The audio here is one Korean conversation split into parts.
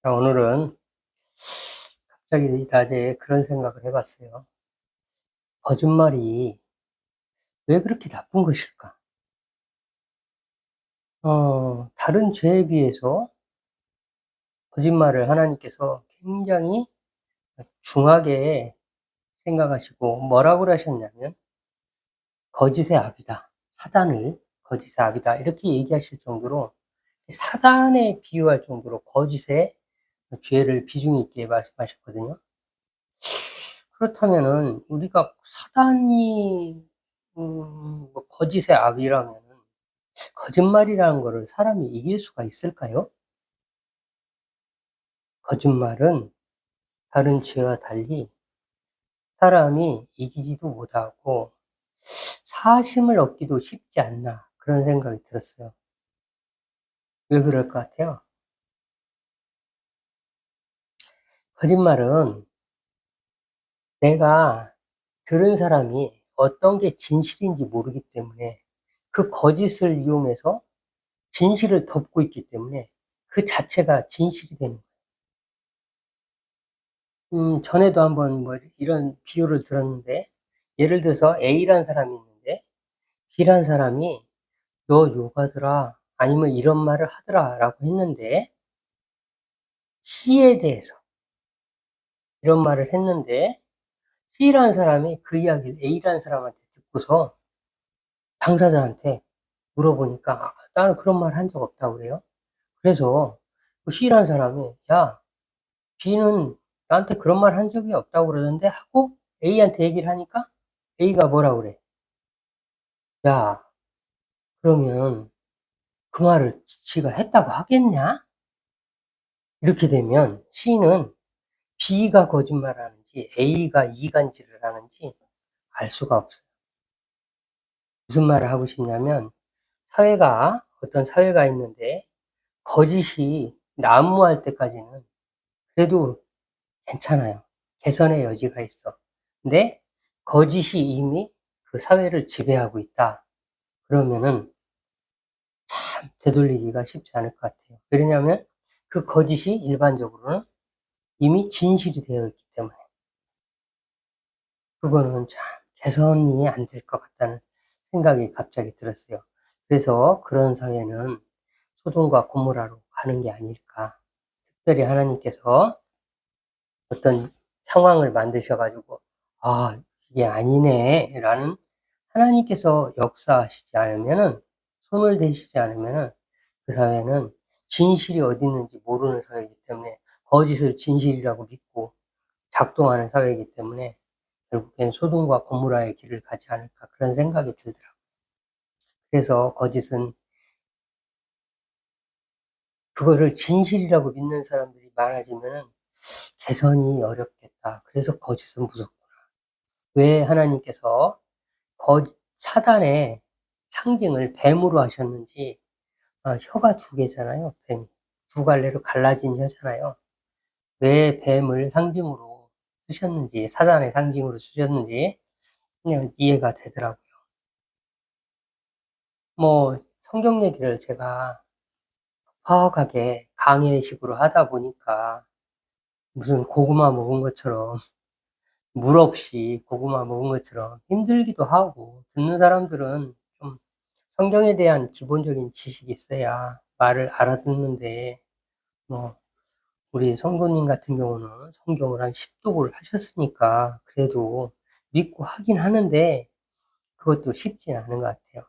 자, 오늘은 갑자기 낮에 그런 생각을 해봤어요. 거짓말이 왜 그렇게 나쁜 것일까? 다른 죄에 비해서 거짓말을 하나님께서 굉장히 중하게 생각하시고 뭐라고 하셨냐면 거짓의 압이다. 사단을 거짓의 압이다. 이렇게 얘기하실 정도로 사단에 비유할 정도로 거짓의 죄를 비중 있게 말씀하셨거든요. 그렇다면은 우리가 사단이 뭐 거짓의 압이라면은 거짓말이라는 거를 사람이 이길 수가 있을까요? 거짓말은 다른 죄와 달리 사람이 이기지도 못하고 사심을 얻기도 쉽지 않나 그런 생각이 들었어요. 왜 그럴 것 같아요? 거짓말은 내가 들은 사람이 어떤 게 진실인지 모르기 때문에 그 거짓을 이용해서 진실을 덮고 있기 때문에 그 자체가 진실이 되는 거예요. 전에도 한번 뭐 이런 비유를 들었는데, 예를 들어서 A라는 사람이 있는데, B라는 사람이 너 욕하더라, 아니면 이런 말을 하더라, 라고 했는데, C에 대해서 이런 말을 했는데, C라는 사람이 그 이야기를 A라는 사람한테 듣고서 당사자한테 물어보니까, 나는 그런 말 한 적 없다고 그래요. 그래서 그 C라는 사람이, 야, B는 나한테 그런 말 한 적이 없다고 그러던데 하고 A한테 얘기를 하니까 A가 뭐라고 그래? 야, 그러면 그 말을 지가 했다고 하겠냐? 이렇게 되면 C는 B가 거짓말하는지 A가 이간질을 하는지 알 수가 없어요. 무슨 말을 하고 싶냐면 어떤 사회가 있는데 거짓이 난무할 때까지는 그래도 괜찮아요. 개선의 여지가 있어. 근데 거짓이 이미 그 사회를 지배하고 있다. 그러면은 참 되돌리기가 쉽지 않을 것 같아요. 왜냐하면 그 거짓이 일반적으로는 이미 진실이 되어 있기 때문에 그거는 참 개선이 안 될 것 같다는 생각이 갑자기 들었어요. 그래서 그런 사회는 소돔과 고모라로 가는 게 아닐까. 특별히 하나님께서 어떤 상황을 만드셔 가지고 '아 이게 아니네.' 라는 하나님께서 역사하시지 않으면은 손을 대시지 않으면은 그 사회는 진실이 어디 있는지 모르는 사회이기 때문에 거짓을 진실이라고 믿고 작동하는 사회이기 때문에 결국엔 소돔과 고모라의 길을 가지 않을까 그런 생각이 들더라고요. 그래서 거짓은 그거를 진실이라고 믿는 사람들이 많아지면은 개선이 어렵겠다. 그래서 거짓은 무섭구나. 왜 하나님께서 사단의 상징을 뱀으로 하셨는지, 혀가 두 개잖아요, 뱀이. 두 갈래로 갈라진 혀잖아요. 왜 뱀을 상징으로 쓰셨는지, 사단의 상징으로 쓰셨는지, 그냥 이해가 되더라고요. 뭐, 성경 얘기를 제가 파악하게 강의식으로 하다 보니까 무슨 고구마 먹은 것처럼, 물 없이 고구마 먹은 것처럼 힘들기도 하고, 듣는 사람들은 좀 성경에 대한 기본적인 지식이 있어야 말을 알아듣는데, 뭐, 우리 성도님 같은 경우는 성경을 한 10독을 하셨으니까 그래도 믿고 하긴 하는데 그것도 쉽진 않은 것 같아요.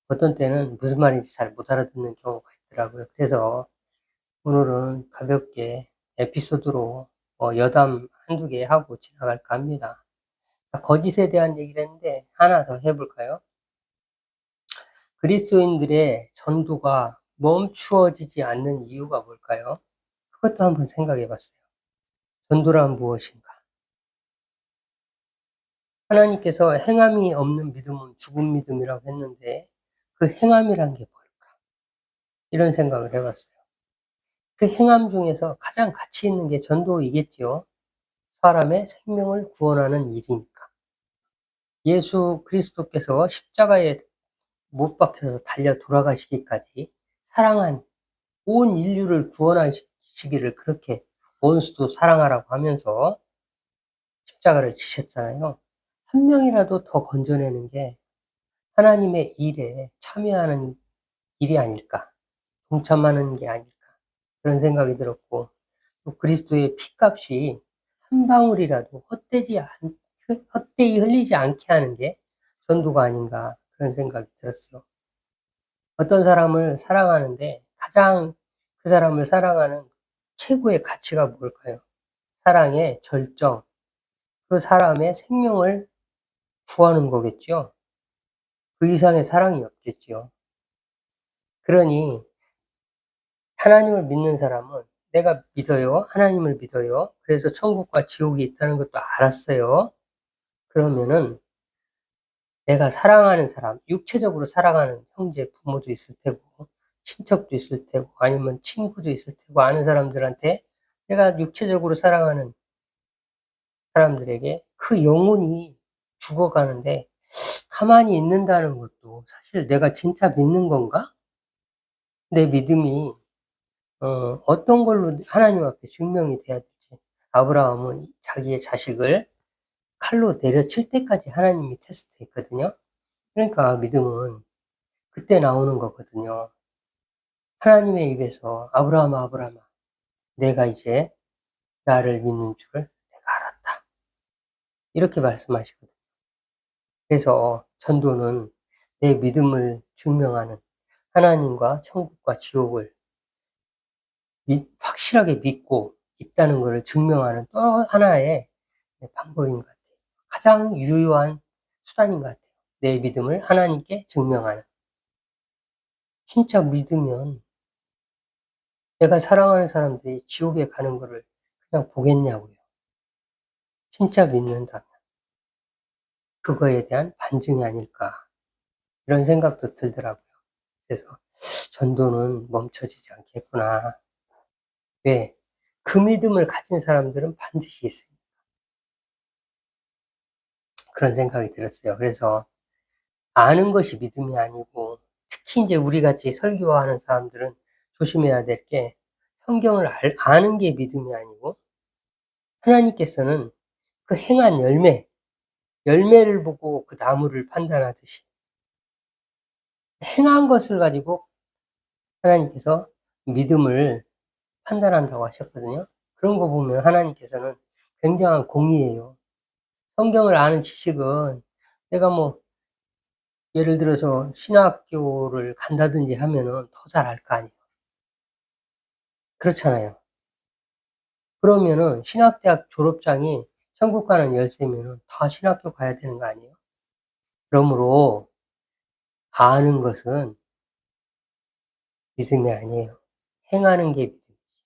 어떤 때는 무슨 말인지 잘 못 알아듣는 경우가 있더라고요. 그래서 오늘은 가볍게 에피소드로 여담 한두 개 하고 지나갈까 합니다. 거짓에 대한 얘기를 했는데 하나 더 해볼까요? 그리스도인들의 전도가 멈추어지지 않는 이유가 뭘까요? 그것도 한번 생각해 봤어요. 전도란 무엇인가? 하나님께서 행함이 없는 믿음은 죽은 믿음이라고 했는데 그 행함이란 게 뭘까? 이런 생각을 해 봤어요. 그 행함 중에서 가장 가치 있는 게 전도이겠죠. 사람의 생명을 구원하는 일이니까. 예수 그리스도께서 십자가에 못 박혀서 달려 돌아가시기까지 사랑한 온 인류를 구원하시기 지치기를 그렇게 원수도 사랑하라고 하면서 십자가를 지셨잖아요. 한 명이라도 더 건져내는 게 하나님의 일에 참여하는 일이 아닐까, 동참하는 게 아닐까, 그런 생각이 들었고, 또 그리스도의 피값이 한 방울이라도 헛되이 흘리지 않게 하는 게 전도가 아닌가, 그런 생각이 들었어요. 어떤 사람을 사랑하는데 가장 그 사람을 사랑하는 최고의 가치가 뭘까요? 사랑의 절정, 그 사람의 생명을 구하는 거겠죠. 그 이상의 사랑이 없겠죠. 그러니 하나님을 믿는 사람은 내가 믿어요. 하나님을 믿어요. 그래서 천국과 지옥이 있다는 것도 알았어요. 그러면은 내가 사랑하는 사람, 육체적으로 사랑하는 형제, 부모도 있을 테고, 친척도 있을 테고, 아니면 친구도 있을 테고, 아는 사람들한테 내가 육체적으로 사랑하는 사람들에게 그 영혼이 죽어가는데 가만히 있는다는 것도 사실 내가 진짜 믿는 건가? 내 믿음이 어떤 걸로 하나님 앞에 증명이 돼야 될지. 아브라함은 자기의 자식을 칼로 내려칠 때까지 하나님이 테스트했거든요. 그러니까 믿음은 그때 나오는 거거든요. 하나님의 입에서 아브라함아, 아브라함아, 내가 이제 나를 믿는 줄을 내가 알았다. 이렇게 말씀하시거든요. 그래서 전도는 내 믿음을 증명하는, 하나님과 천국과 지옥을 확실하게 믿고 있다는 것을 증명하는 또 하나의 방법인 것 같아요. 가장 유효한 수단인 것 같아요. 내 믿음을 하나님께 증명하는. 진짜 믿으면 내가 사랑하는 사람들이 지옥에 가는 것을 그냥 보겠냐고요. 진짜 믿는다면 그거에 대한 반증이 아닐까, 이런 생각도 들더라고요. 그래서 전도는 멈춰지지 않겠구나. 왜? 그 믿음을 가진 사람들은 반드시 있어요. 그런 생각이 들었어요. 그래서 아는 것이 믿음이 아니고, 특히 이제 우리 같이 설교하는 사람들은 조심해야 될 게, 성경을 아는 게 믿음이 아니고, 하나님께서는 그 행한 열매를 보고 그 나무를 판단하듯이 행한 것을 가지고 하나님께서 믿음을 판단한다고 하셨거든요. 그런 거 보면 하나님께서는 굉장한 공의예요. 성경을 아는 지식은 내가 뭐 예를 들어서 신학교를 간다든지 하면은 더 잘 알 거 아니에요. 그렇잖아요. 그러면은 신학대학 졸업장이 천국 가는 열쇠면은 다 신학교 가야 되는 거 아니에요? 그러므로 아는 것은 믿음이 아니에요. 행하는 게 믿음이지.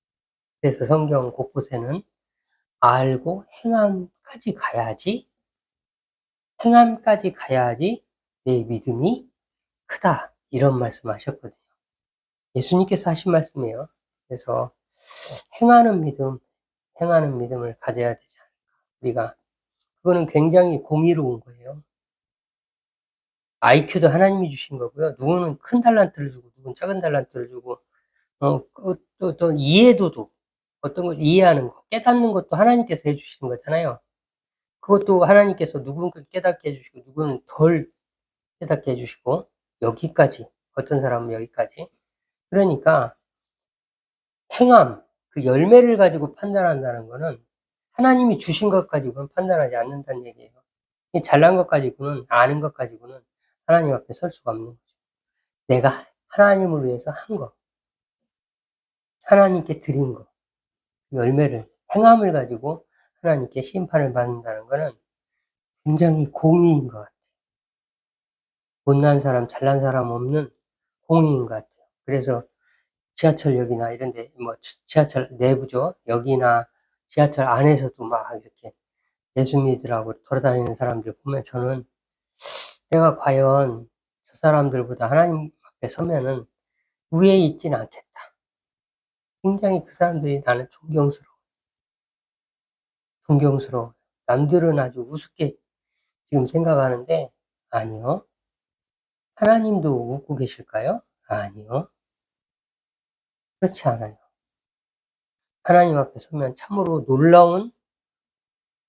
그래서 성경 곳곳에는 알고 행함까지 가야지 내 믿음이 크다, 이런 말씀하셨거든요. 예수님께서 하신 말씀이에요. 그래서 행하는 믿음, 행하는 믿음을 가져야 되지 않을까. 우리가 그거는 굉장히 공의로운 거예요. IQ도 하나님이 주신 거고요. 누구는 큰 달란트를 주고 누구는 작은 달란트를 주고 또 이해도도, 어떤 걸 이해하는 거, 깨닫는 것도 하나님께서 해 주시는 거잖아요. 그것도 하나님께서 누구는 깨닫게 해 주시고 누구는 덜 깨닫게 해 주시고, 여기까지, 어떤 사람은 여기까지. 그러니까 행함, 그 열매를 가지고 판단한다는 거는 하나님이 주신 것 가지고는 판단하지 않는다는 얘기예요. 잘난 것 가지고는, 아는 것 가지고는 하나님 앞에 설 수가 없는 거죠. 내가 하나님을 위해서 한 거, 하나님께 드린 거, 열매를, 행함을 가지고 하나님께 심판을 받는다는 거는 굉장히 공의인 것 같아요. 못난 사람, 잘난 사람 없는 공의인 것 같아요. 그래서 지하철역이나 이런 데, 뭐, 지하철 내부죠. 역이나 지하철 안에서도 막 이렇게 예수 믿으라고 돌아다니는 사람들 보면 저는 내가 과연 저 사람들보다 하나님 앞에 서면은 위에 있지는 않겠다. 굉장히 그 사람들이 나는 존경스러워. 남들은 아주 우습게 지금 생각하는데, 아니요. 하나님도 웃고 계실까요? 아니요. 그렇지 않아요. 하나님 앞에 서면 참으로 놀라운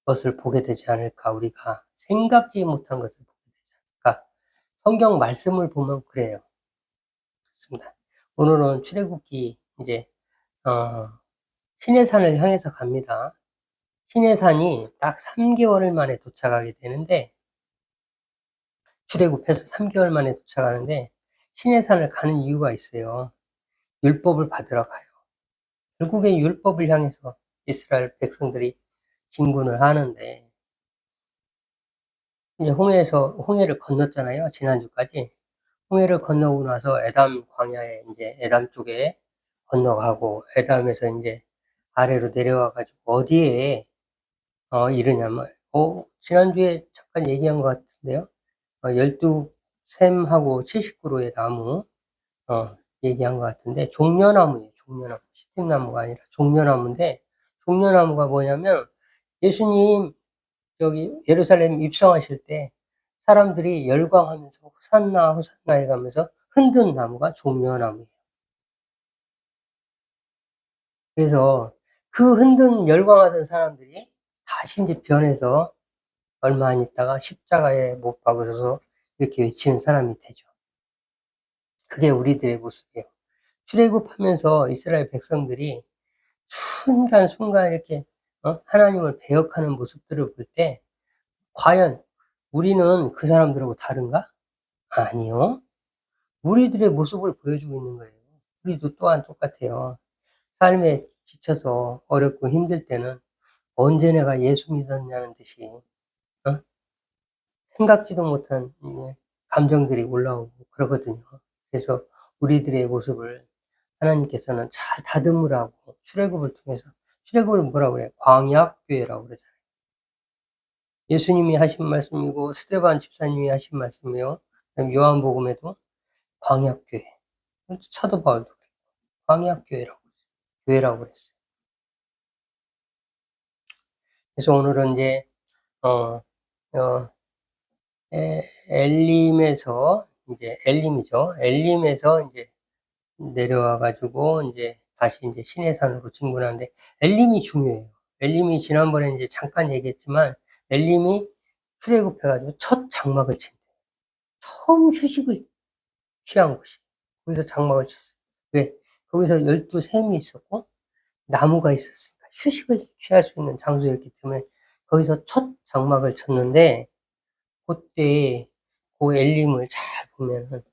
것을 보게 되지 않을까. 우리가 생각지 못한 것을 보게 되지 않을까. 성경 말씀을 보면 그래요. 그렇습니다. 오늘은 출애굽기 이제 시내산을 향해서 갑니다. 시내산이 딱 3개월 만에 도착하게 되는데, 출애굽해서 3개월 만에 도착하는데 시내산을 가는 이유가 있어요. 율법을 받으러 가요. 결국엔 율법을 향해서 이스라엘 백성들이 진군을 하는데, 이제 홍해를 건넜잖아요. 지난주까지. 홍해를 건너고 나서 에담 광야에 이제 에담 쪽에 건너가고, 에담에서 이제 아래로 내려와가지고 어디에 이르냐면, 지난주에 잠깐 얘기한 것 같은데요. 12샘하고 70그루의 나무, 얘기한 것 같은데, 종려나무예요. 종려나무. 시팀나무가 아니라 종려나무인데, 종려나무가 뭐냐면, 예수님 여기 예루살렘 입성하실 때 사람들이 열광하면서 호산나 호산나 해가면서 흔든 나무가 종려나무예요. 그래서 그 흔든 열광하던 사람들이 다시 이제 변해서 얼마 안 있다가 십자가에 못 박으셔서 이렇게 외치는 사람이 되죠. 그게 우리들의 모습이에요. 출애굽하면서 이스라엘 백성들이 순간순간 이렇게 하나님을 배역하는 모습들을 볼 때, 과연 우리는 그 사람들하고 다른가? 아니요. 우리들의 모습을 보여주고 있는 거예요. 우리도 또한 똑같아요. 삶에 지쳐서 어렵고 힘들 때는 언제 내가 예수 믿었냐는 듯이 생각지도 못한 감정들이 올라오고 그러거든요. 그래서 우리들의 모습을 하나님께서는 잘 다듬으라고 출애굽을 통해서, 출애굽을 뭐라고 그래요? 광약교회라고 그러잖아요. 예수님이 하신 말씀이고 스데반 집사님이 하신 말씀이에요. 요한복음에도 광약교회, 사도 바울도 광약교회라고 교회라고 그랬어요. 그래서 오늘은 이제 어, 어, 엘림에서 이제 엘림이죠. 엘림에서 이제 내려와 가지고 이제 다시 이제 시내산으로 진군하는데, 엘림이 중요해요. 엘림이 지난번에 이제 잠깐 얘기했지만, 엘림이 출애굽해 가지고 첫 장막을 친 처음 휴식을 취한 곳이 거기서 장막을 쳤어요. 왜? 거기서 12샘이 있었고 나무가 있었으니까 휴식을 취할 수 있는 장소였기 때문에 거기서 첫 장막을 쳤는데, 그때 그 엘림을 잘 보면은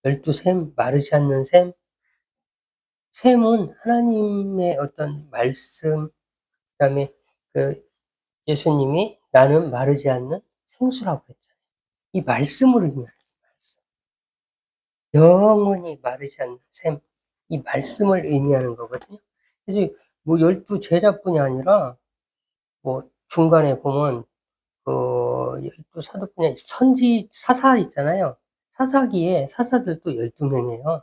12샘, 마르지 않는 샘, 샘은 하나님의 어떤 말씀, 그다음에 그 예수님이 나는 마르지 않는 생수라고 했잖아요. 이 말씀을 의미하는 말씀. 영원히 마르지 않는 샘, 이 말씀을 의미하는 거거든요. 그래서 뭐 12제자뿐이 아니라 뭐 중간에 보면 또 사도분야 선지 사사 있잖아요. 사사기에 사사들도 12명이에요.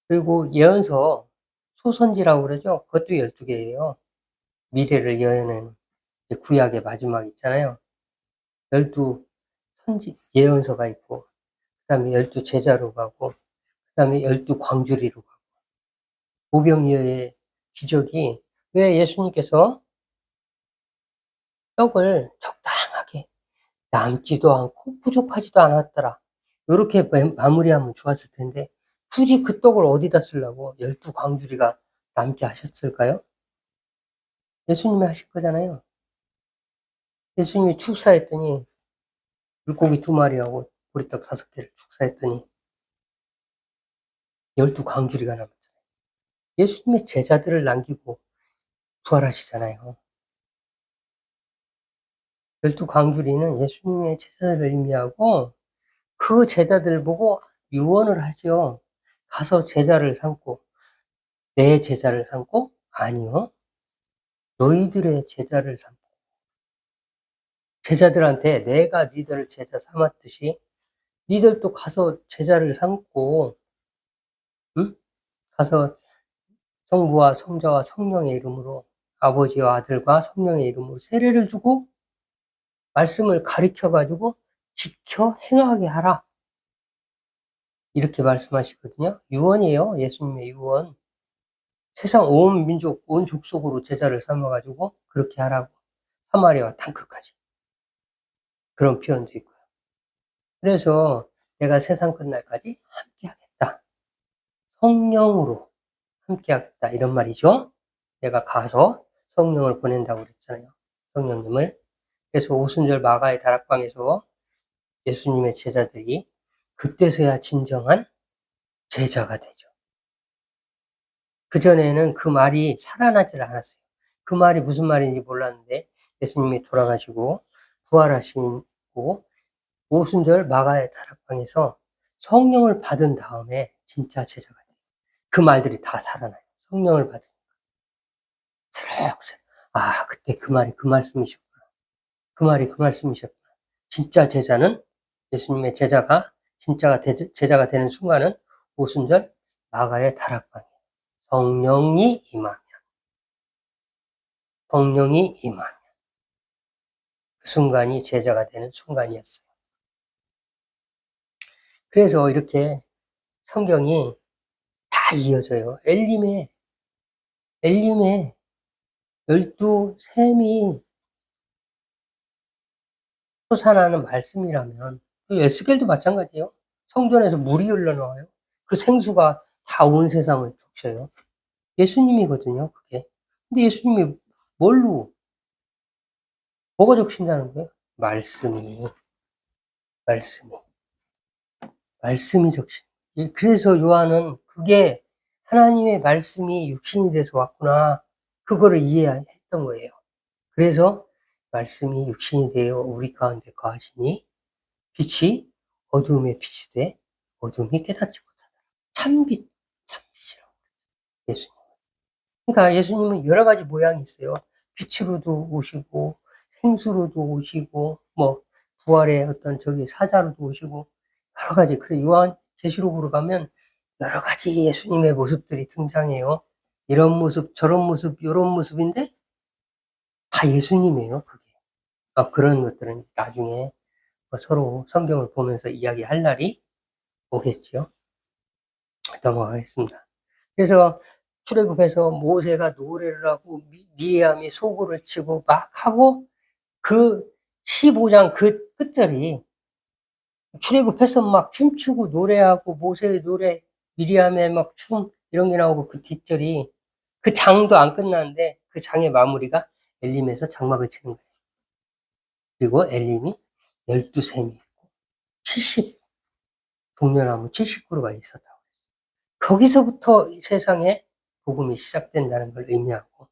그리고 예언서 소선지라고 그러죠. 그것도 12개예요. 미래를 예언하는 구약의 마지막 있잖아요. 12 선지 예언서가 있고, 그다음에 12제자로 가고, 그다음에 12광주리로 가고. 오병이어의 기적이, 왜 예수님께서 떡을 적당하게 남지도 않고 부족하지도 않았더라, 요렇게 마무리하면 좋았을 텐데, 굳이 그 떡을 어디다 쓰려고 12광주리가 남게 하셨을까요? 예수님이 하실 거잖아요. 예수님이 축사했더니 물고기 2마리하고 보리떡 5개를 축사했더니 12광주리가 남았잖아요. 예수님의 제자들을 남기고 부활하시잖아요. 12광주리는 예수님의 제자들을 의미하고, 그 제자들 보고 유언을 하죠. 가서 제자를 삼고. 내 제자를 삼고? 아니요. 너희들의 제자를 삼고. 제자들한테 내가 니들을 제자 삼았듯이 니들도 가서 제자를 삼고, 응? 가서 성부와 성자와 성령의 이름으로, 아버지와 아들과 성령의 이름으로 세례를 주고 말씀을 가르쳐 가지고 지켜 행하게 하라, 이렇게 말씀하시거든요. 유언이에요. 예수님의 유언. 세상 온 민족, 온 족속으로 제자를 삼아가지고 그렇게 하라고. 사마리아와 땅끝까지. 그런 표현도 있고요. 그래서 내가 세상 끝날까지 함께 하겠다. 성령으로 함께 하겠다. 이런 말이죠. 내가 가서 성령을 보낸다고 그랬잖아요. 성령님을. 그래서 오순절 마가의 다락방에서 예수님의 제자들이 그때서야 진정한 제자가 되죠. 그전에는 그 말이 살아나질 않았어요. 그 말이 무슨 말인지 몰랐는데 예수님이 돌아가시고 부활하시고 오순절 마가의 다락방에서 성령을 받은 다음에 진짜 제자가 돼요. 그 말들이 다 살아나요. 성령을 받으니까. 새록새록. 아, 그때 그 말이 그 말씀이셨구나. 그 말이 그 말씀이셨구나. 진짜 제자는 예수님의 제자가 진짜가 제자가 되는 순간은 오순절 마가의 다락방이에요. 성령이 임하면. 성령이 임하면. 그 순간이 제자가 되는 순간이었어요. 그래서 이렇게 성경이 다 이어져요. 엘림의 12셈이 솟아나는 말씀이라면 에스겔도 마찬가지예요. 성전에서 물이 흘러나와요. 그 생수가 다 온 세상을 적셔요. 예수님이거든요, 그게. 근데 예수님이 뭐가 적신다는 거예요? 말씀이 적신. 그래서 요한은 그게 하나님의 말씀이 육신이 돼서 왔구나. 그거를 이해했던 거예요. 그래서 말씀이 육신이 되어 우리 가운데 거하시니 빛이 어두움에 빛이 돼 어둠이 깨닫지 못하더라. 참빛이라고 예수님. 그러니까 예수님은 여러 가지 모양이 있어요. 빛으로도 오시고 생수로도 오시고 뭐 부활의 어떤 저기 사자로도 오시고 여러 가지. 그래 요한 계시록으로 가면 여러 가지 예수님의 모습들이 등장해요. 이런 모습, 저런 모습, 이런 모습인데 다 예수님이에요. 그게. 그런 것들은 나중에 서로 성경을 보면서 이야기할 날이 오겠죠. 넘어가겠습니다. 그래서 출애굽에서 모세가 노래를 하고 미리암이 소고를 치고 막 하고 그 15장 그 끝절이 출애굽해서 막 춤추고 노래하고 모세의 노래, 미리암의 막 춤 이런 게 나오고 그 뒷절이 그 장도 안 끝났는데 그 장의 마무리가 엘림에서 장막을 치는 거예요. 그리고 엘림이 12셈이 있고 70 종려나무 70그루가 있었다고. 거기서부터 세상에 복음이 시작된다는 걸 의미하고,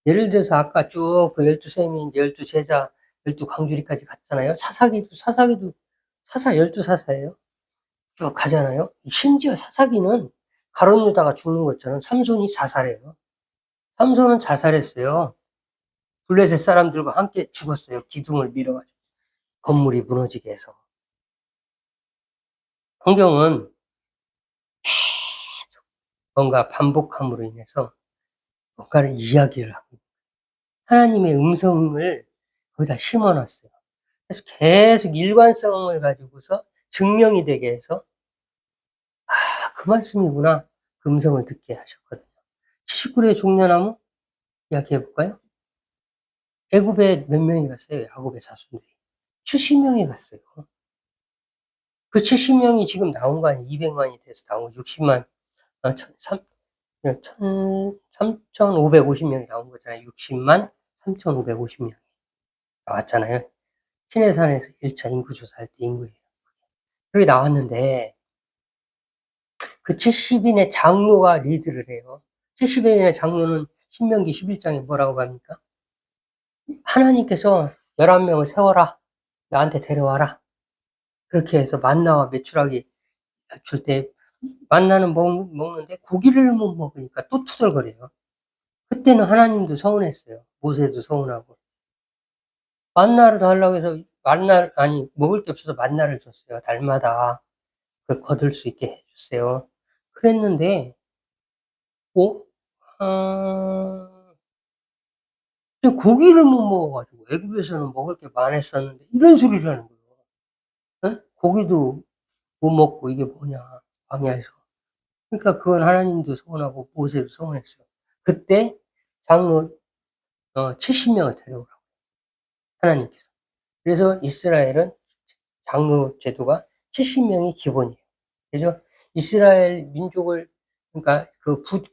예를 들어서 아까 쭉 그 12셈이 이제 12제자, 12광주리까지 갔잖아요. 사사기도 12사사예요. 쭉 가잖아요. 심지어 사사기는 가룟 유다가 죽는 것처럼 삼손이 자살해요. 삼손은 자살했어요. 블레셋 사람들과 함께 죽었어요. 기둥을 밀어가지고. 건물이 무너지게 해서. 성경은 뭔가 반복함으로 인해서 뭔가를 이야기를 하고 하나님의 음성을 거기다 심어놨어요. 그래서 계속 일관성을 가지고서 증명이 되게 해서 그 말씀이구나. 그 음성을 듣게 하셨거든요. 70그루의 종려나무 이야기해 볼까요? 애굽에 몇 명이 갔어요? 야곱의 자손들이 70명이 갔어요. 그 70명이 지금 나온 거 아니에요? 200만이 돼서 나온 거 60만 3,550명이 나온 거잖아요. 60만 3,550명이 나왔잖아요. 시내산에서 1차 인구조사할 때 인구예요. 그렇게 나왔는데 그 70인의 장로가 리드를 해요. 70인의 장로는 신명기 11장에 뭐라고 합니까? 하나님께서 11명을 세워라. 나한테 데려와라. 그렇게 해서 만나와 메추라기 줄 때 만나는 먹는데 고기를 못 먹으니까 또 투덜거려요. 그때는 하나님도 서운했어요. 모세도 서운하고. 만나를 달라고 해서 먹을 게 없어서 만나를 줬어요. 달마다 그걸 거둘 수 있게 해줬어요. 그랬는데 고기를 못 먹어가지고 애굽에서는 먹을 게 많았었는데 이런 소리를 하는 거예요. 에? 고기도 못 먹고 이게 뭐냐 광야에서. 그러니까 그건 하나님도 서운하고 모세도 서운했어요. 그때 장로 70명을 데려오라고 하나님께서. 그래서 이스라엘은 장로 제도가 70명이 기본이에요. 그래서 이스라엘 민족을 그러니까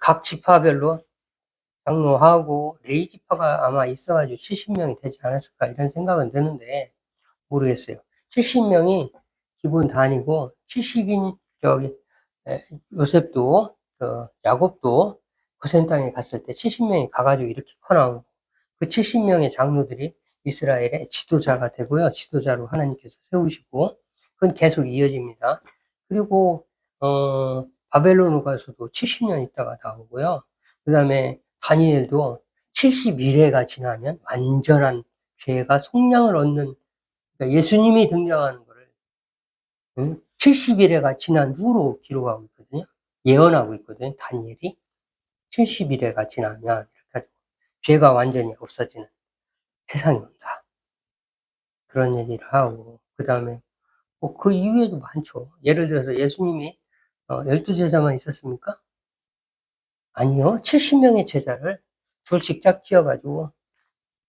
각 지파별로 장로하고 레위 지파가 아마 있어가지고 70명이 되지 않았을까 이런 생각은 드는데 모르겠어요. 70명이 기본 단위고 70인 요셉도 야곱도 고센 땅에 갔을 때 70명이 가가지고 이렇게 커나온 그 70명의 장로들이 이스라엘의 지도자가 되고요. 지도자로 하나님께서 세우시고 그건 계속 이어집니다. 그리고 바벨론으로 가서도 70년 있다가 나오고요. 그 다음에 다니엘도 71회가 지나면 완전한 죄가 속량을 얻는 그러니까 예수님이 등장하는 거를 70일회가 지난 후로 기록하고 있거든요. 예언하고 있거든요. 다니엘이 70일회가 지나면 이렇게 죄가 완전히 없어지는 세상이 온다. 그런 얘기를 하고 그 다음에 그 이후에도 많죠. 예를 들어서 예수님이 12제자만 있었습니까? 아니요. 70명의 제자를 둘씩 짝지어가지고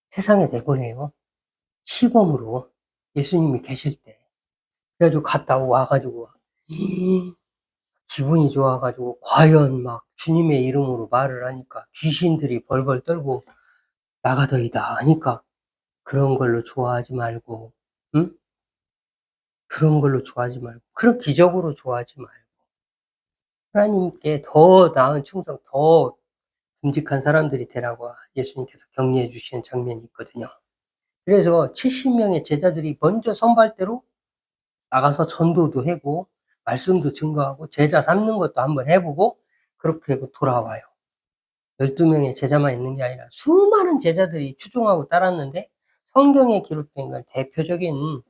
세상에 내보내요. 시범으로 예수님이 계실 때. 그래가지고 갔다 와가지고 기분이 좋아가지고 과연 막 주님의 이름으로 말을 하니까 귀신들이 벌벌 떨고 나가더이다 하니까 그런 걸로 좋아하지 말고, 응? 그런 걸로 좋아하지 말고, 그런 기적으로 좋아하지 말고, 하나님께 더 나은 충성, 더 듬직한 사람들이 되라고 예수님께서 격려해 주시는 장면이 있거든요. 그래서 70명의 제자들이 먼저 선발대로 나가서 전도도 하고, 말씀도 증거하고, 제자 삼는 것도 한번 해보고, 그렇게 하고 돌아와요. 12명의 제자만 있는 게 아니라 수많은 제자들이 추종하고 따랐는데 성경에 기록된 건 대표적인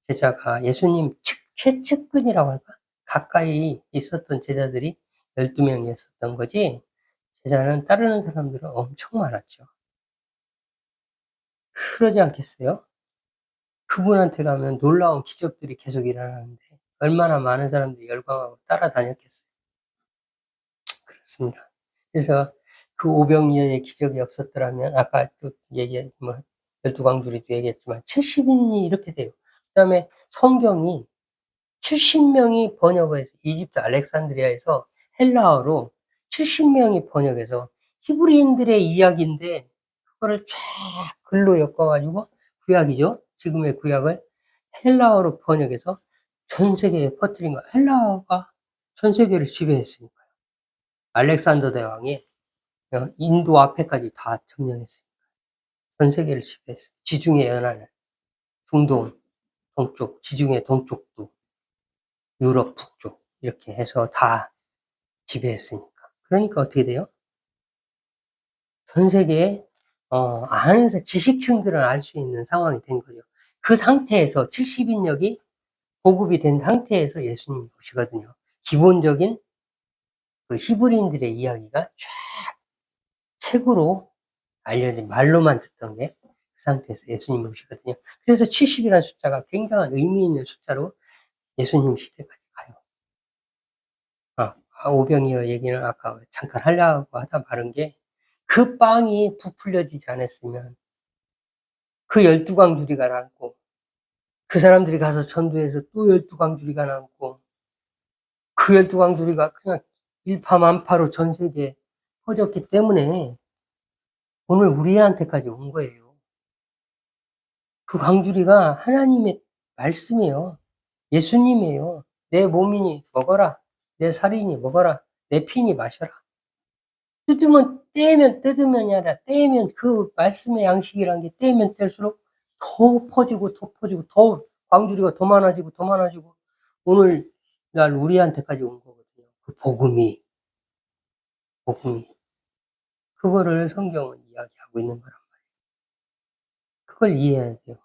제자가 예수님 최측근이라고 할까? 가까이 있었던 제자들이 12명이었던 거지 제자는 따르는 사람들은 엄청 많았죠. 그러지 않겠어요? 그분한테 가면 놀라운 기적들이 계속 일어나는데 얼마나 많은 사람들이 열광하고 따라다녔겠어요. 그렇습니다. 그래서 그 오병이어의 기적이 없었더라면 아까 또 뭐 12광주리도 얘기했지만 70인이 이렇게 돼요. 그 다음에 성경이 70명이 번역을 해서 이집트 알렉산드리아에서 헬라어로 70명이 번역해서 히브리인들의 이야기인데 그거를 쫙 글로 엮어가지고 구약이죠. 지금의 구약을 헬라어로 번역해서 전 세계에 퍼뜨린 거야. 헬라어가 전 세계를 지배했으니까. 알렉산더 대왕이 인도 앞에까지 다 점령했어요. 전 세계를 지배했어요. 지중해 연안을, 중동, 동쪽, 지중해 동쪽도, 유럽 북쪽 이렇게 해서 다 지배했으니까. 그러니까 어떻게 돼요? 전 세계에 아는 지식층들은 알 수 있는 상황이 된 거죠. 그 상태에서 70인역이 보급이 된 상태에서 예수님이 오시거든요. 기본적인 그 히브리인들의 이야기가 쫙 책으로 알려진 말로만 듣던 게 그 상태에서 예수님이 오시거든요. 그래서 70이라는 숫자가 굉장한 의미 있는 숫자로 예수님 시대까지 가요. 오병이어 얘기는 아까 잠깐 하려고 하다 말은 게 그 빵이 부풀려지지 않았으면 그 12광주리가 남고 그 사람들이 가서 전도해서 또 12광주리가 남고 그 12광주리가 그냥 일파만파로 전 세계에 퍼졌기 때문에 오늘 우리한테까지 온 거예요. 그 광주리가 하나님의 말씀이에요. 예수님이에요. 내 몸이니 먹어라. 내 살이니 먹어라. 내 피니 마셔라. 뜯으면 떼면 뜯으면이 아니라 떼면 그 말씀의 양식이란 게 떼면 뗄수록 더 퍼지고 더 퍼지고 더 광주리가 더 많아지고 더 많아지고 오늘날 우리한테까지 온 거거든요. 그 복음이 그거를 성경은 이야기하고 있는 거란 말이에요. 그걸 이해해야 돼요.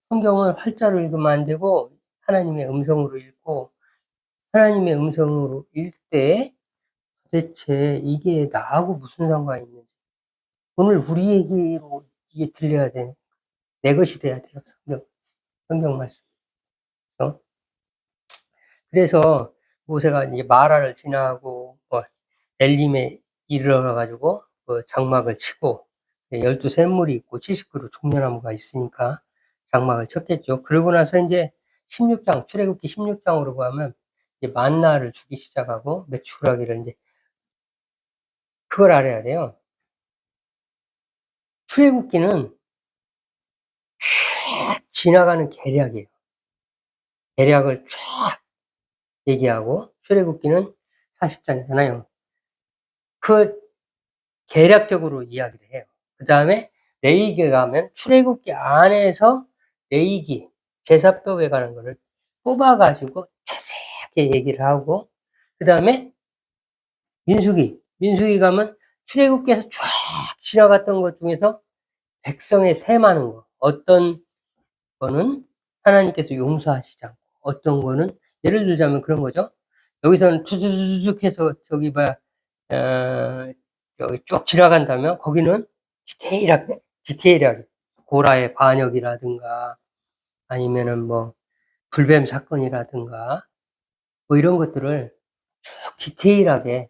성경을 활자로 읽으면 안 되고 하나님의 음성으로 읽고 하나님의 음성으로 읽을 때 도대체 이게 나하고 무슨 상관이 있는지 오늘 우리 얘기로 이게 들려야 되는 내 것이 돼야 돼요. 성경 말씀. 그래서 모세가 이제 마라를 지나고 뭐 엘림에 이르러가지고 그 장막을 치고 12샘물이 있고 70그루 종려나무가 있으니까 장막을 쳤겠죠. 그러고 나서 이제 16장, 출애굽기 16장으로 가면 이제 만나를 주기 시작하고 메추라기를 이제 그걸 알아야 돼요. 출애굽기는 쫙 지나가는 계략이에요. 계략을 쫙 얘기하고 출애굽기는 40장이잖아요. 그 계략적으로 이야기를 해요. 그 다음에 레위기에 가면 출애굽기 안에서 레위기 제사법에 관한 거를 뽑아가지고 자세하게 얘기를 하고 그 다음에 민수기 가면 출애굽기에서 쫙 지나갔던 것 중에서 백성의 세마는 거 어떤 거는 하나님께서 용서하시지 않고 어떤 거는 예를 들자면 그런 거죠. 여기서는 쭈쭈쭈쭉 해서 저기 여기 쭉 지나간다면 거기는 디테일하게 고라의 반역이라든가 아니면은 뭐 불뱀 사건이라든가 뭐 이런 것들을 쭉 디테일하게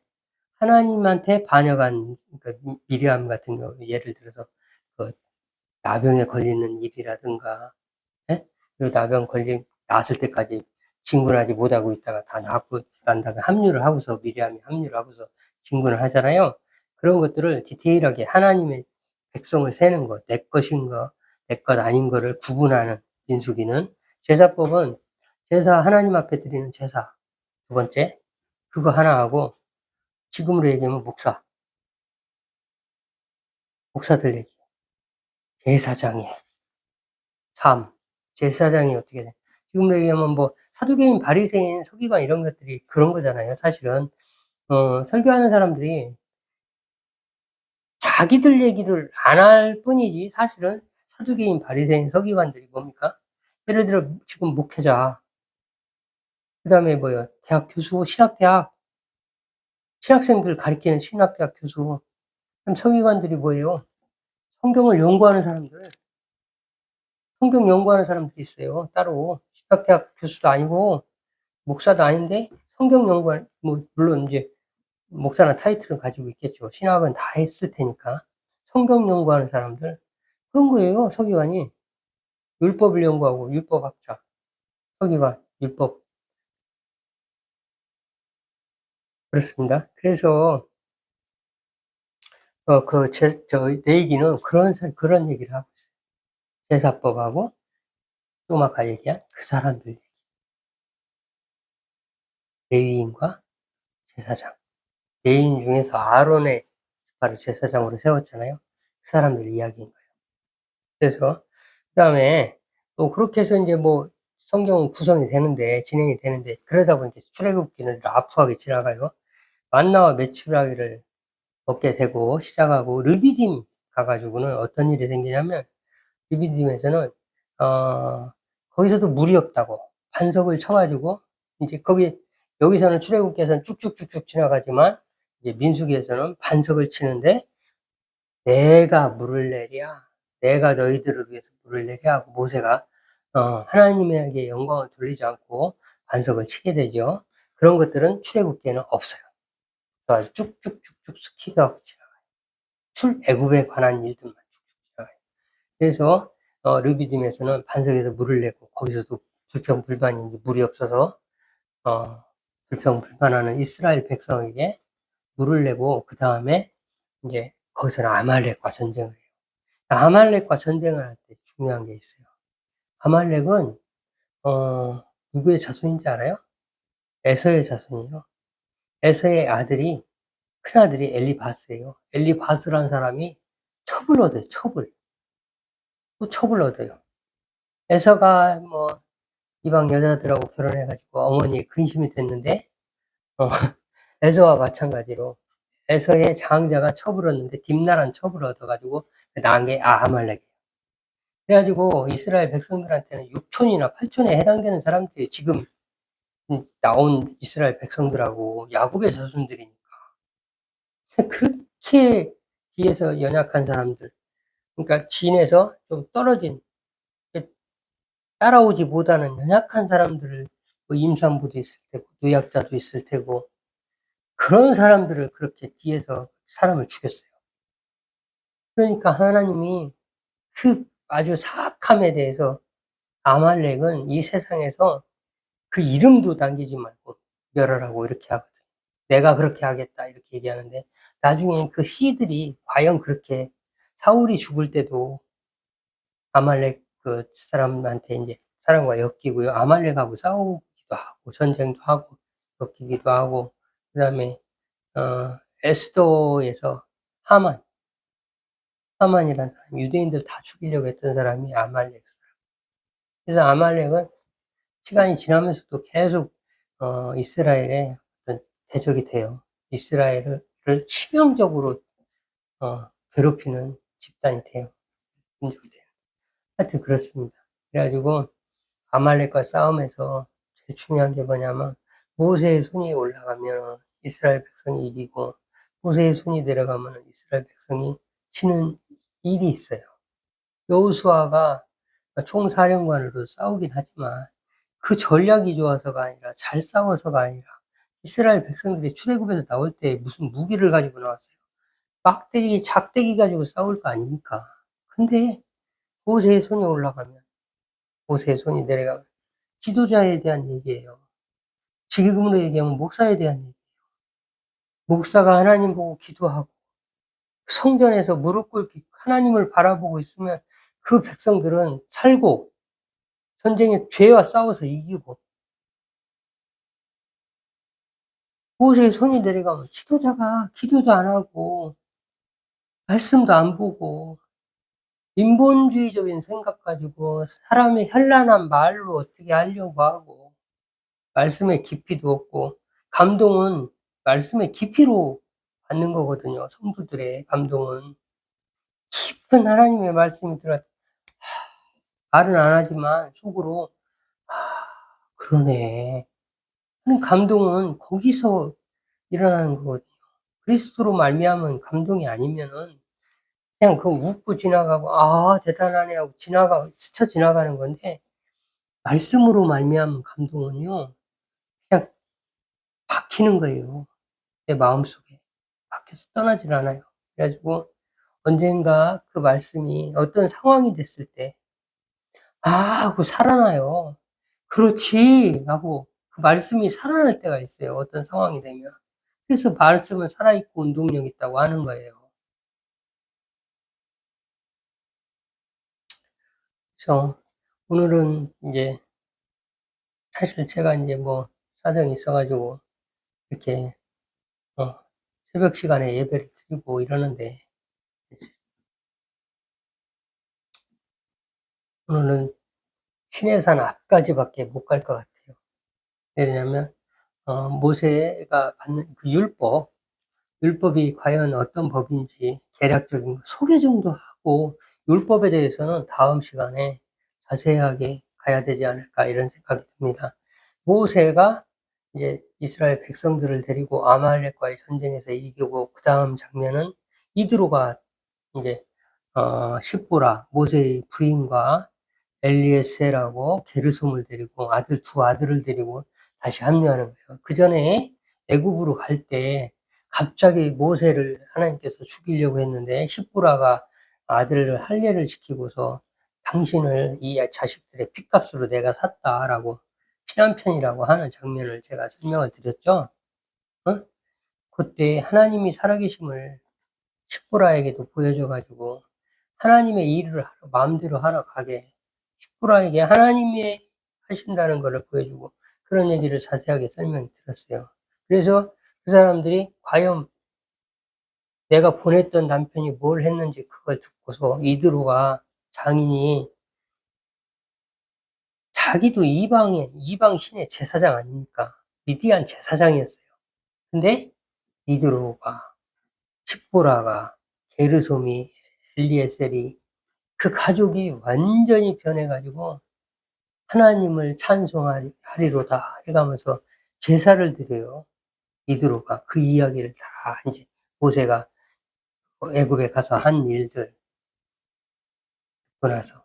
하나님한테 반역한 그러니까 미리암 같은 경우 예를 들어서 그 나병에 걸리는 일이라든가 예? 그리고 나병 났을 때까지 진군하지 못하고 있다가 다 낫고 난 다음에 합류를 하고서 미리암이 합류를 하고서 진군을 하잖아요. 그런 것들을 디테일하게 하나님의 백성을 세는 것, 내 것인 거, 내 것 아닌 거를 구분하는 민수기는 제사법은 제사 하나님 앞에 드리는 제사 두 번째 그거 하나 하고 지금으로 얘기하면 목사들 얘기 제사장의 삶 제사장이 어떻게 돼? 지금으로 얘기하면 뭐 사두개인 바리새인 서기관 이런 것들이 그런 거잖아요. 사실은 설교하는 사람들이 자기들 얘기를 안 할 뿐이지 사실은 사두개인 바리새인 서기관들이 뭡니까? 예를 들어 지금 목회자 그다음에 뭐요 대학 교수 신학생들 가르치는 신학대학 교수 그럼 서기관들이 뭐예요? 성경을 연구하는 사람들 성경 연구하는 사람들이 있어요. 따로 신학대학 교수도 아니고 목사도 아닌데 성경 연구할 뭐 물론 이제 목사나 타이틀은 가지고 있겠죠. 신학은 다 했을 테니까. 성경 연구하는 사람들 그런 거예요. 서기관이 율법을 연구하고 율법학자 서기관 율법 그렇습니다. 그래서 내 얘기는 그런 얘기를 하고 있어요. 제사법하고 좀 아까 얘기한 그 사람들 얘기. 레위인과 제사장. 레위인 중에서 아론의 지파를 제사장으로 세웠잖아요. 그 사람들 이야기인 거예요. 그래서 그다음에 또 그렇게 해서 이제 뭐 성경은 구성이 되는데 진행이 되는데 그러다 보니까 출애굽기는 라프하게 지나가요. 만나와 메추라기를 먹게 되고 시작하고 르비딤 가가지고는 어떤 일이 생기냐면 르비딤에서는 거기서도 물이 없다고 반석을 쳐가지고 이제 여기서는 출애굽기에서는 쭉쭉쭉쭉 지나가지만 이제 민수기에서는 반석을 치는데 내가 물을 내랴 내가 너희들을 위해서 물을 내랴 하고 모세가 하나님에게 영광을 돌리지 않고 반석을 치게 되죠. 그런 것들은 출애굽기에는 없어요. 그래서 쭉쭉쭉쭉 스키가 지나가요. 출애굽에 관한 일들만 쭉쭉 지나가요. 그래서 르비딤에서는 반석에서 물을 내고 거기서도 불평불만이 물이 없어서 불평불만하는 이스라엘 백성에게 물을 내고 그 다음에 이제 거기서는 아말렉과 전쟁을 해요. 아말렉과 전쟁을 할 때 중요한 게 있어요. 아말렉은 누구의 자손인지 알아요? 에서의 자손이에요. 에서의 큰아들이 엘리바스예요. 엘리바스라는 사람이 첩을 얻어요. 또 첩을 얻어요. 에서가 뭐 이방 여자들하고 결혼해가지고 어머니에 근심이 됐는데 에서와 마찬가지로 에서의 장자가 첩을 얻는데 딥나란 첩을 얻어가지고 낳은 게 아말렉이에요. 그래가지고 이스라엘 백성들한테는 6촌이나 8촌에 해당되는 사람들이 지금 나온 이스라엘 백성들하고 야곱의 자손들이니까 그렇게 뒤에서 연약한 사람들 그러니까 진에서 좀 떨어진 따라오지 못하는 연약한 사람들을 뭐 임산부도 있을 테고 노약자도 있을 테고 그런 사람들을 그렇게 뒤에서 사람을 죽였어요. 그러니까 하나님이 그 아주 사악함에 대해서 아말렉은 이 세상에서 그 이름도 남기지 말고 멸하라고 이렇게 하거든. 내가 그렇게 하겠다 이렇게 얘기하는데 나중에 그 씨들이 과연 그렇게 사울이 죽을 때도 아말렉 그 사람한테 이제 사람과 엮이고요. 아말렉하고 싸우기도 하고 전쟁도 하고 엮이기도 하고 그다음에 에스더에서 하만 하만이라는 사람 유대인들 다 죽이려고 했던 사람이 아말렉 사람. 그래서 아말렉은 시간이 지나면서도 계속 이스라엘의 어떤 대적이 돼요. 이스라엘을 치명적으로 괴롭히는 집단이 돼요. 민족이 돼요. 하여튼 그렇습니다. 그래가지고 아말렉과 싸움에서 제일 중요한 게 뭐냐면 모세의 손이 올라가면 이스라엘 백성이 이기고 모세의 손이 내려가면 이스라엘 백성이 지는 일이 있어요. 여호수아가 총사령관으로 싸우긴 하지만 그 전략이 좋아서가 아니라 잘 싸워서가 아니라 이스라엘 백성들이 출애굽에서 나올 때 무슨 무기를 가지고 나왔어요. 막대기, 작대기 가지고 싸울 거 아닙니까? 근데 모세의 손이 올라가면 모세의 손이 내려가면 지도자에 대한 얘기예요. 지금으로 얘기하면 목사에 대한 얘기예요. 목사가 하나님 보고 기도하고 성전에서 무릎 꿇기 하나님을 바라보고 있으면 그 백성들은 살고 전쟁에 죄와 싸워서 이기고 모세의 손이 내려가면 지도자가 기도도 안 하고 말씀도 안 보고 인본주의적인 생각 가지고 사람의 현란한 말로 어떻게 하려고 하고 말씀의 깊이도 없고 감동은 말씀의 깊이로 받는 거거든요. 성도들의 감동은 깊은 하나님의 말씀이 들어 말은 안 하지만 속으로 그러네 하는 감동은 거기서 일어나는 거거든요. 그리스도로 말미암은 감동이 아니면은 그냥 그 웃고 지나가고 대단하네 하고 스쳐 지나가는 건데 말씀으로 말미암은 감동은요 그냥 박히는 거예요. 내 마음속에 박혀서 떠나질 않아요. 그래 가지고 언젠가 그 말씀이 어떤 상황이 됐을 때 하고 살아나요. "그렇지." 하고 그 말씀이 살아날 때가 있어요, 어떤 상황이 되면. 그래서 말씀은 살아있고 운동력 있다고 하는 거예요. 그래서 오늘은 인제 사실 제가 인제 뭐 사정이 있어 가지고 이렇게 어 새벽 시간에 예배를 드리고 이러는데 오늘은 시내산 앞까지밖에 못 갈 것 같아요. 왜냐면 모세가 받는 그 율법이 과연 어떤 법인지 개략적인 소개 정도 하고 율법에 대해서는 다음 시간에 자세하게 가야 되지 않을까 이런 생각이 듭니다. 모세가 이제 이스라엘 백성들을 데리고 아말렉과의 전쟁에서 이기고 그다음 장면은 이드로가 이제 십보라 모세의 부인과 엘리에셀하고 게르솜을 데리고 두 아들을 데리고 다시 합류하는 거예요. 그 전에 애굽으로 갈 때 갑자기 모세를 하나님께서 죽이려고 했는데 십보라가 아들을 할례를 시키고서 당신을 이 자식들의 핏값으로 내가 샀다라고 피난편이라고 하는 장면을 제가 설명을 드렸죠. 어? 그때 하나님이 살아계심을 십보라에게도 보여줘 가지고 하나님의 일을 마음대로 하러 가게 십보라에게 하나님이 하신다는 것을 보여주고 그런 얘기를 자세하게 설명이 들었어요. 그래서 그 사람들이 과연 내가 보냈던 남편이 뭘 했는지 그걸 듣고서 이드로가 장인이 자기도 이방 신의 제사장 아닙니까? 미디안 제사장이었어요. 근데 이드로가 십보라가 게르솜이 엘리에셀이 그 가족이 완전히 변해가지고 하나님을 찬송하리로다 해가면서 제사를 드려요. 이드로가 그 이야기를 다 이제 모세가 애굽에 가서 한 일들 듣고 나서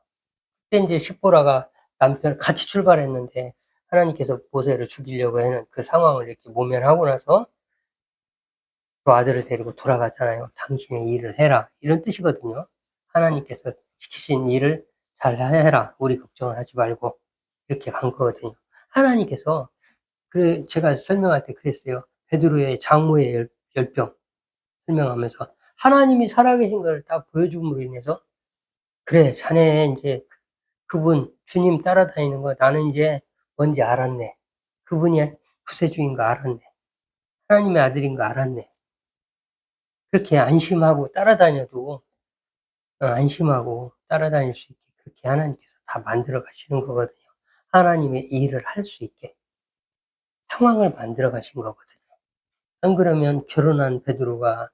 그때 이제 십보라가 남편 같이 출발했는데 하나님께서 모세를 죽이려고 하는 그 상황을 이렇게 모면하고 나서 또 아들을 데리고 돌아가잖아요. 당신의 일을 해라. 이런 뜻이거든요. 하나님께서 시키신 일을 잘 해라. 우리 걱정을 하지 말고. 이렇게 간 거거든요. 하나님께서, 제가 설명할 때 그랬어요. 베드로의 장모의 열병 설명하면서 하나님이 살아계신 걸 딱 보여줌으로 인해서, 그래, 자네 이제 그분, 주님 따라다니는 거 나는 이제 뭔지 알았네. 그분이 구세주인 거 알았네. 하나님의 아들인 거 알았네. 그렇게 안심하고 따라다녀도, 안심하고 따라다닐 수 있게 그렇게 하나님께서 다 만들어 가시는 거거든요. 하나님의 일을 할 수 있게 상황을 만들어 가신 거거든요. 안 그러면 결혼한 베드로가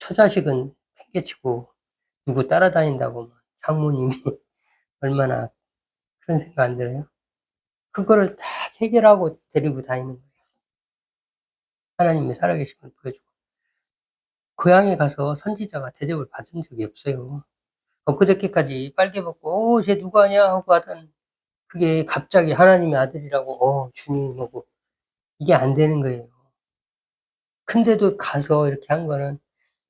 처자식은 팽개치고 누구 따라다닌다고 장모님이 얼마나 그런 생각 안 들어요? 그거를 다 해결하고 데리고 다니는 거예요. 하나님의 살아계심을 보여주고. 고향에 가서 선지자가 대접을 받은 적이 없어요. 엊그저께까지 빨개 벗고, 쟤 누구 아냐? 하고 하던 그게 갑자기 하나님의 아들이라고, 주님 하고, 이게 안 되는 거예요. 근데도 가서 이렇게 한 거는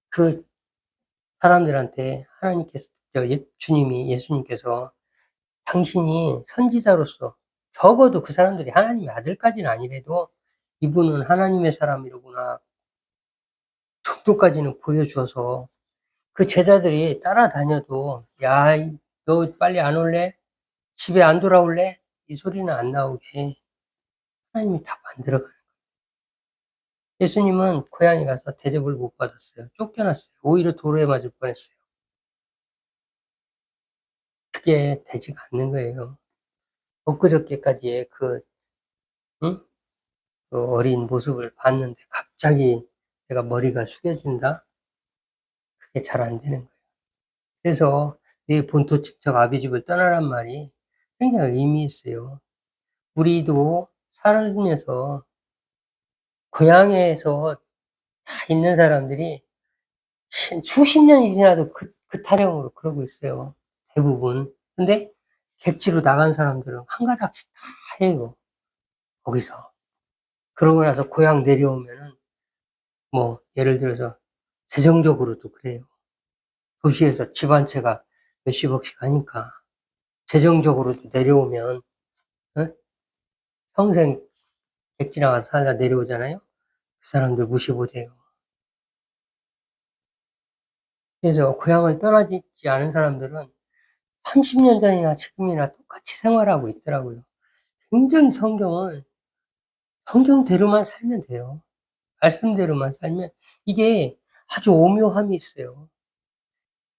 그 사람들한테 하나님께서, 주님이, 예수님께서 당신이 선지자로서 적어도 그 사람들이 하나님의 아들까지는 아니래도 이분은 하나님의 사람이로구나 정도까지는 보여줘서 그 제자들이 따라다녀도 야, 너 빨리 안 올래? 집에 안 돌아올래? 이 소리는 안 나오게 하나님이 다 만들어가요. 예수님은 고향에 가서 대접을 못 받았어요. 쫓겨났어요. 오히려 도로에 맞을 뻔했어요. 그게 되지가 않는 거예요. 엊그저께까지의 응? 그 어린 모습을 봤는데 갑자기 내가 머리가 숙여진다? 그게 잘 안 되는 거예요. 그래서 내 본토 친척 아비집을 떠나란 말이 굉장히 의미 있어요. 우리도 살면서 고향에서 다 있는 사람들이 수십 년이 지나도 그 타령으로 그러고 있어요. 대부분. 근데 객지로 나간 사람들은 한 가닥씩 다 해요. 거기서. 그러고 나서 고향 내려오면은 뭐 예를 들어서 재정적으로도 그래요. 도시에서 집 한 채가 몇십억씩 하니까 재정적으로도 내려오면 평생 객지 나가서 살다 내려오잖아요. 그 사람들 무시 못해요. 그래서 고향을 떠나지 않은 사람들은 30년 전이나 지금이나 똑같이 생활하고 있더라고요. 굉장히 성경대로만 살면 돼요. 말씀대로만 살면 이게 아주 오묘함이 있어요.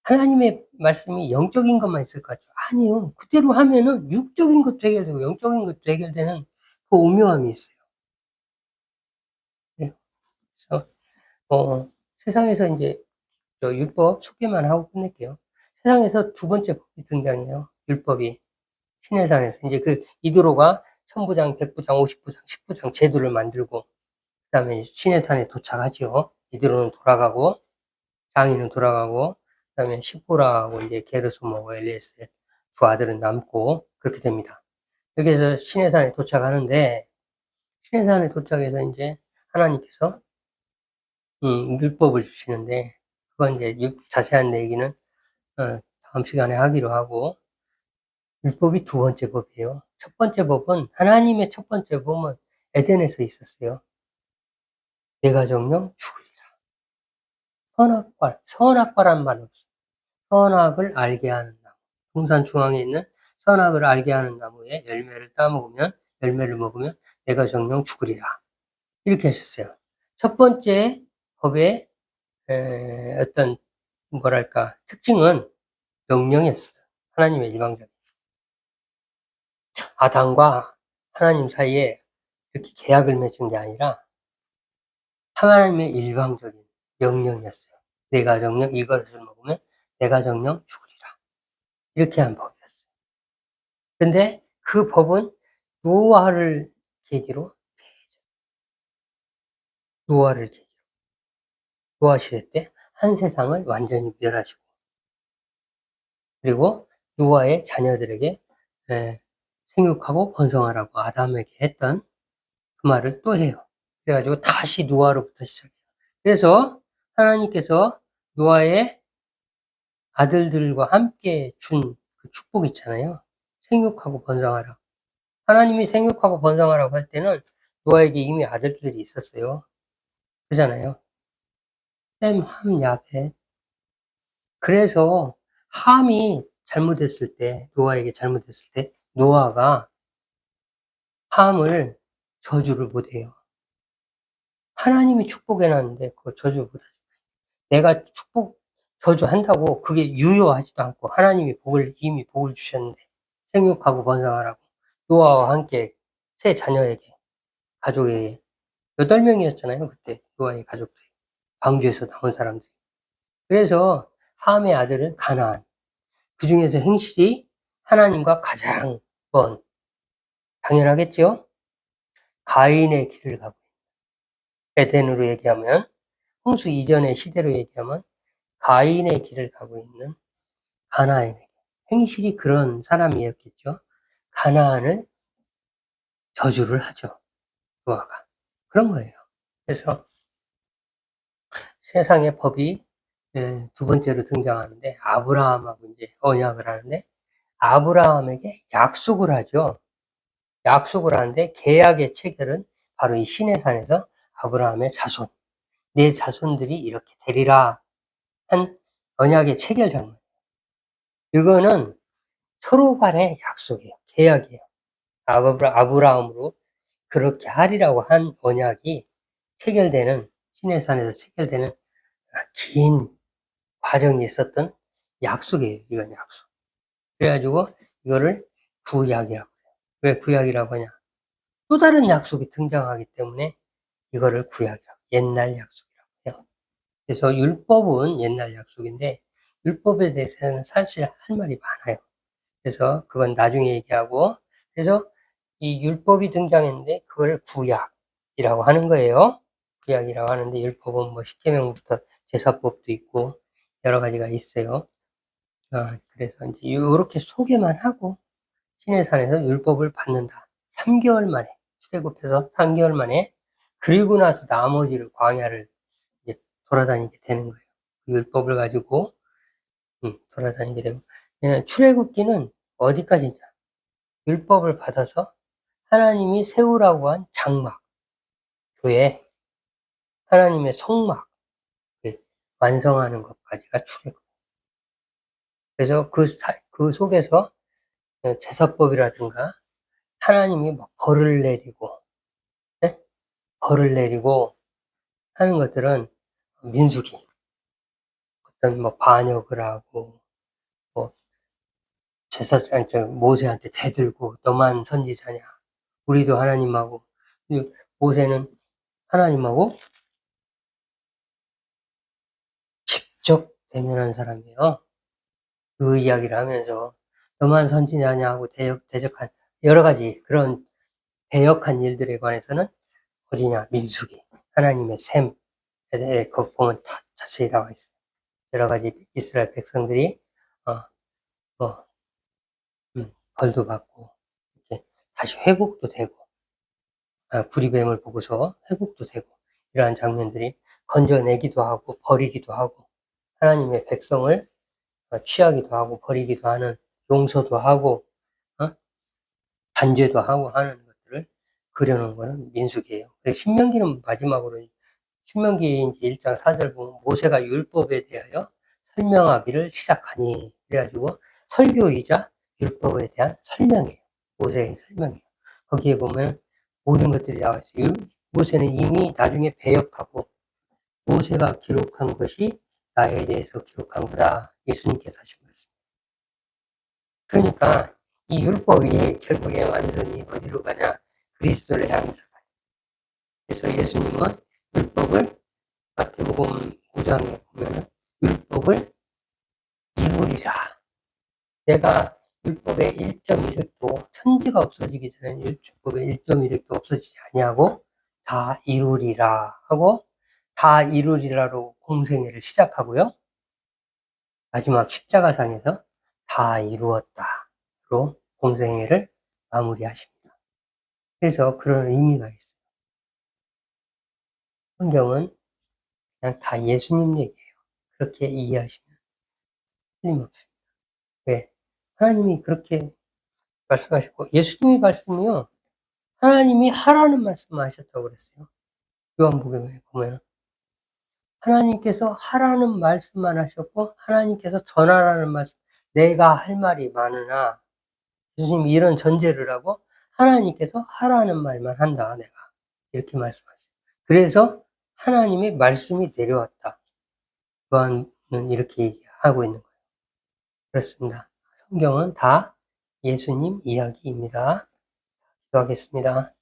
하나님의 말씀이 영적인 것만 있을 것 같죠? 아니요. 그대로 하면은 육적인 것도 해결되고 영적인 것도 해결되는 그 오묘함이 있어요. 네. 그래서 세상에서 이제 율법 소개만 하고 끝낼게요. 세상에서 두 번째 법이 등장해요. 율법이. 시내산에서. 이제 이도로가 천부장, 백부장, 50부장, 10부장 제도를 만들고, 그 다음에 시내산에 도착하지요. 이도로는 돌아가고, 장인은 돌아가고, 그 다음에 십보라하고 이제 게르소모고 엘리에셀 두 아들은 남고, 그렇게 됩니다. 여기에서 시내산에 도착하는데, 시내산에 도착해서 이제 하나님께서, 율법을 주시는데, 그건 이제 자세한 얘기는, 다음 시간에 하기로 하고, 율법이 두 번째 법이에요. 첫 번째 법은, 하나님의 첫 번째 법은 에덴에서 있었어요. 내가 정령 죽으리라. 선악과란 말 없어요. 선악을 알게 하는 나무. 동산 중앙에 있는 선악을 알게 하는 나무에 열매를 따먹으면, 열매를 먹으면 내가 정령 죽으리라. 이렇게 하셨어요. 첫 번째 법의 어떤 특징은 명령이었어요. 하나님의 일방적인. 아담과 하나님 사이에 이렇게 계약을 맺은 게 아니라 하나님의 일방적인 명령이었어요. 내가 정령 이것을 먹으면 내가 정령 죽으리라. 이렇게 한 법이었어요. 근데 그 법은 노아를 계기로 폐해져요. 노아를 계기로. 노아 시대 때 한 세상을 완전히 멸하시고, 그리고 노아의 자녀들에게 생육하고 번성하라고 아담에게 했던 그 말을 또 해요. 그래가지고 다시 노아로부터 시작해요. 그래서 하나님께서 노아의 아들들과 함께 준 그 축복 있잖아요. 생육하고 번성하라. 하나님이 생육하고 번성하라고 할 때는 노아에게 이미 아들들이 있었어요. 그잖아요. 셈, 함, 야벳. 그래서 함이 잘못했을 때, 노아에게 잘못했을 때, 노아가 함을 저주를 못해요. 하나님이 축복해놨는데 그거 저주 못하죠. 내가 축복, 저주한다고 그게 유효하지도 않고 하나님이 이미 복을 주셨는데 생육하고 번성하라고 노아와 함께 세 자녀에게, 가족에게 8명이었잖아요. 그때 노아의 가족들이. 방주에서 나온 사람들이. 그래서 함의 아들은 가나안. 그 중에서 행실이 하나님과 가장 먼, 당연하겠죠? 가인의 길을 가고, 에덴으로 얘기하면, 홍수 이전의 시대로 얘기하면, 가인의 길을 가고 있는 가나안에게. 행실이 그런 사람이었겠죠? 가나안을 저주를 하죠. 노아가. 그런 거예요. 그래서 세상의 법이 두 번째로 등장하는데, 아브라함하고 이제 언약을 하는데, 아브라함에게 약속을 하죠. 약속을 하는데 계약의 체결은 바로 이 시내산에서 아브라함의 자손, 내 자손들이 이렇게 되리라 한 언약의 체결 장면. 이거는 서로 간의 약속이에요. 계약이에요. 아브라함으로 그렇게 하리라고 한 언약이 체결되는, 시내산에서 체결되는 긴 과정이 있었던 약속이에요. 이건 약속. 그래가지고 이거를 구약이라고 해요. 왜 구약이라고 하냐? 또 다른 약속이 등장하기 때문에 이거를 구약이라고, 옛날 약속이라고 해요. 그래서 율법은 옛날 약속인데 율법에 대해서는 사실 할 말이 많아요. 그래서 그건 나중에 얘기하고, 그래서 이 율법이 등장했는데 그걸 구약이라고 하는 거예요. 구약이라고 하는데 율법은 뭐 십계명부터 제사법도 있고 여러 가지가 있어요. 그래서 이제 이렇게 소개만 하고 시내산에서 율법을 받는다. 3개월 만에, 출애굽해서 3개월 만에, 그리고 나서 나머지를 광야를 이제 돌아다니게 되는 거예요. 그 율법을 가지고 돌아다니게 되고, 출애굽기는 어디까지냐? 율법을 받아서 하나님이 세우라고 한 장막, 교회, 하나님의 성막을 완성하는 것까지가 출애굽. 그래서 그 속에서 제사법이라든가 하나님이 막 벌을 내리고, 네? 벌을 내리고 하는 것들은 민수기, 어떤 뭐 반역을 하고, 뭐 모세한테 대들고 너만 선지자냐, 우리도 하나님하고. 모세는 하나님하고 직접 대면한 사람이에요. 그 이야기를 하면서 너만 선지자냐고 대적한 여러 가지 그런 배역한 일들에 관해서는 어디냐, 민수기, 하나님의 셈에 대해 그 보면 다 자세히 나와 있어요. 여러 가지 이스라엘 백성들이 뭐 벌도 받고 이렇게 다시 회복도 되고, 구리뱀을 보고서 회복도 되고, 이러한 장면들이 건져내기도 하고 버리기도 하고, 하나님의 백성을 취하기도 하고 버리기도 하는, 용서도 하고 단죄도 하고 하는 것들을 그려놓은 거는 민수기예요. 그리고 신명기는 마지막으로, 신명기 1장 4절 보면 모세가 율법에 대하여 설명하기를 시작하니, 그래가지고 설교이자 율법에 대한 설명이에요. 모세의 설명이에요. 거기에 보면 모든 것들이 나와 있어요. 모세는 이미 나중에 배역하고, 모세가 기록한 것이 나에 대해서 기록한 거다. 예수님께서 하신 말씀. 그러니까 이 율법이 결국에 완전히 어디로 가냐? 그리스도를 향해서 가요. 그래서 예수님은 율법을, 마태복음 5장에 보면 율법을 이루리라. 내가 율법의 1.1획도, 천지가 없어지기 전에 율법의 1.1획도 없어지지 아니하고 다 이루리라 하고, 다 이루리라로 공생애를 시작하고요. 마지막 십자가상에서 다 이루었다로 공생애를 마무리하십니다. 그래서 그런 의미가 있어요. 성경은 그냥 다 예수님 얘기예요. 그렇게 이해하시면 틀림없습니다. 왜? 하나님이 그렇게 말씀하셨고, 예수님의 말씀이요, 하나님이 하라는 말씀을 하셨다고 그랬어요. 요한복음에 보면 하나님께서 하라는 말씀만 하셨고, 하나님께서 전하라는 말씀, 내가 할 말이 많으나, 예수님이 이런 전제를 하고, 하나님께서 하라는 말만 한다, 내가. 이렇게 말씀하셨어요. 그래서 하나님의 말씀이 내려왔다. 요한은 이렇게 얘기하고 있는 거예요. 그렇습니다. 성경은 다 예수님 이야기입니다. 기도하겠습니다.